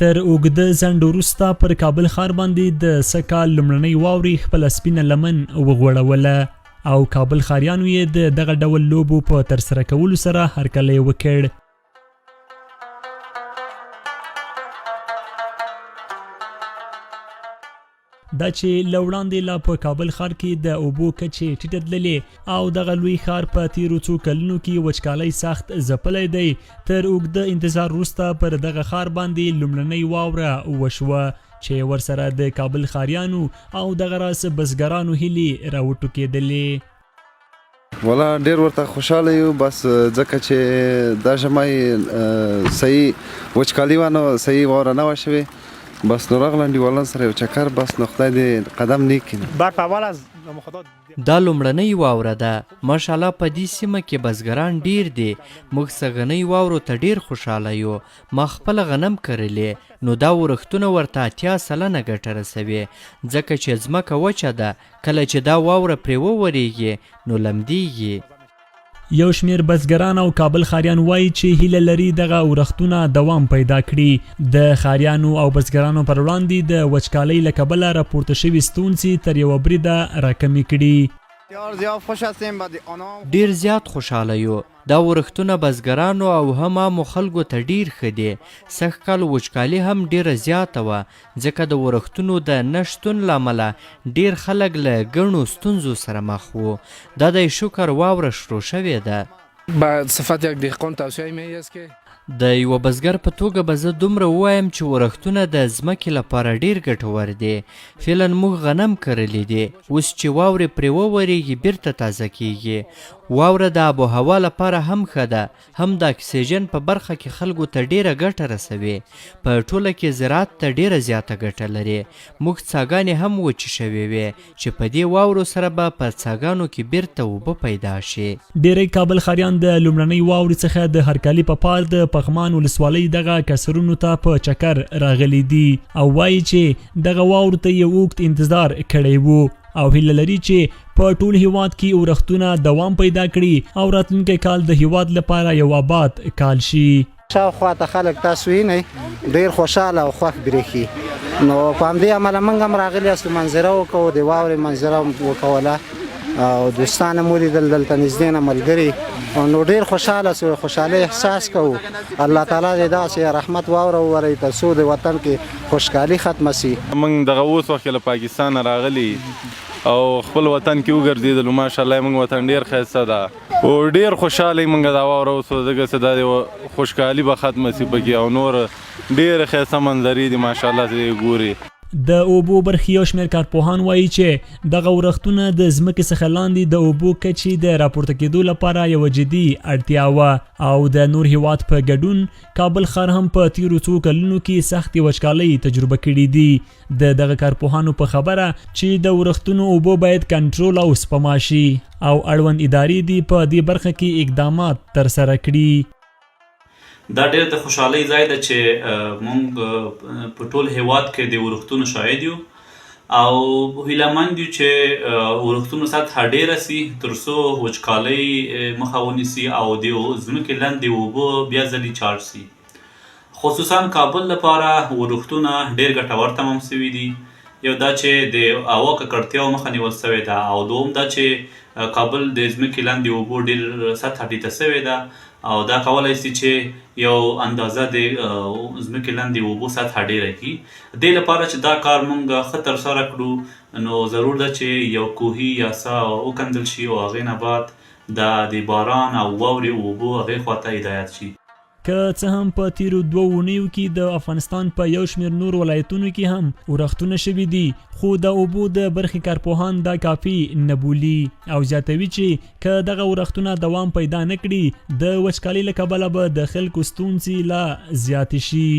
تر اوږده ځنډ وروسته پر کابل ښار باندې د سږ لومړنۍ واورې خپله سپینه لمن وغوړوله او کابل ښاریانو یې د دغه ډول لوبو په ترسره کولو سره هرکلی وکړ. دا چې له وړاندې لا په کابل ښار کې د اوبو کچې ټیټه تللې او دغه لوی ښار په تیرو څو کلونو کې وچکالۍ سخت ځپلی دی، تر اوږده انتظار وروسته پر دغه ښار باندې لومړنۍ واوره وشوه چې ورسره د کابل ښاریانو او دغه راس بزګرانو هیلې راوټوکېدلې. والا ډېر ورته خوشحاله یو، بس ځکه چې دا ژمی صحیح وچکالي وه، نو صحیح واوره نه وه شوې، بس نو راغلم دیوالان سره یو چکر، بس نو خدای دې قدم نیک کړي. دا لومړنۍ واوره ده. ماشاءالله په دې سیمه کې بزګران ډیر دي. موږ سږنۍ واورو ته ډیر خوشحاله یو. ما خپل غنم کرلې، نو دا ورښتونه ورته 80 سلنه ګټه رسوي، ځکه چې ځمکه وچه ده. کله چې دا واوره پرې وورېږي نو لمدېږي. یو شمیر بزګران او کابل ښاریان وایي چې هیله لري دغه ورښتونه دوام پیدا کړي. د ښاریانو او بزګرانو پر وړاندې د وچکالۍ له کبله راپورته شوي ستونزې تر یوه بریده راکمې کړي. ډیر زیات خوشحاله یو. دا ورښتونه بزګرانو او هم عامو خلکو ته ډیر ښه دي. سږ کال وچکالي هم ډیره زیاته وه، ځکه د ورښتونو د نه شتون له امله ډیر خلک له ګڼو ستونزو سره مخ وو. دا د شکر واوره شروع شوې ده. به صفت یک دهقان توصیه می است که د یوه بزګر په توګه به زه دومره ووایم چې ورښتونه د ځمکې لپاره ډیر ګټور دي. فعلا موږ غنم کرلی دي، اوس چې واورې پرې وورېږي بیرته تازه کیږي. واوره د آب و هوا لپاره هم ښه ده، هم د اکسیجن په برخه کې خلکو ته ډیره ګټه رسوي. په ټوله کې زراعت ته ډیره زیاته ګټه لري. موږ څاګانې هم وچې شوې وې چې په دې واورو سره به په څاګانو کې بیرته اوبه پیدا شي. ډیری کابل ښاریان د لومړنۍ واورې څخه د هرکلي په پار د پغمان ولسوالۍ دغه کسرونو ته په چکر راغلي دي او وایي چې دغه واورو ته یې اوږد انتظار کړی وو او هیله لري چې په ټول هیواد کې ورښتونه دوام پیدا کړي او راتلونکی کال د هیواد لپاره یو آباد کال شي. شاوخوا ته خلک تاسو وینئ ډېر خوشحاله او خوښ برېښي. نو په همدې امله موږ هم راغلي یاستو، منظره وکړو، د واورې منظره وکوله او دوستان مو لیدل دلته نږدې نه ملګري، نو ډېر خوشحاله سو، خوشحالۍ احساس کوو. الله تعالی دې داسې رحمت واوره وورئ تر څو د وطن کې خوشحالي ختمه سي. موږ دغه اوس وخت له پاکستان راغلي او خپل وطن کې وګرځېدلو. ماشاءالله موږ وطن ډېر ښایسته ده او ډېر خوشحاله موږ دا واوره اوس ځکه چې دا خوشحالي به ختمه سي پکې او نور ډېرې ښایسته منظرې دي ماشاءالله چې ګوري. د اوبو برخې یو شمېر کارپوهان وایي چې دغه ورښتونه د ځمکې څخه لاندې د اوبو کچې د راپورته کېدو لپاره یوه جدي اړتیا وه او د نور هیواد په ګډون کابل ښار هم په تیرو څو کلونو کې سختې وچکالۍ تجربه کړي دي. د دغه کارپوهانو په خبره چې د ورښتونو اوبو باید کنټرول او سپما شي او اړوند ادارې دي په دې برخه کې اقدامات ترسره کړي. دا ډېر د خوشحالۍ ځای ده چې موږ په ټول هیواد کې د ورښتونو شاهد یو او هیلهمند یو چې ورښتونو سطحه ډېره سي تر څو وچکالۍ مخه ونیسي او د ځمکې لاندې اوبه بیا ځلې چارج سي. خصوصا کابل لپاره ورښتونه ډېر ګټور تمام سوي دي. یو دا چې د هوا ککړتیاو مخه نیول سوې ده او دوم دا چې کابل د ځمکې لاندې اوبو ډېر سطحه ټیټه سوې ده او دا کولی سي چې یو اندازه د ځمکې لاندې اوبو سطحه ډیره کړي. دې لپاره چې دا کار موږ ښه ترسره کړو نو ضرور ده چې یو کوهي یا څاه وکندل شي او هغې نه بعد د باران او واورې اوبو هغې خواته هدایت شي. که څه هم په تیرو 2 اونیو کې د افغانستان په یو شمېر نور ولایتونو کې هم ورښتونه شوي دي، خو د اوبو د برخې کارپوهان دا کافي نه بولي او زیاتوي چې که دغه ورښتونه دوام پیدا نه کړي د وچکالۍ له کبله به د خلکو ستونزې لا زیاتې شي.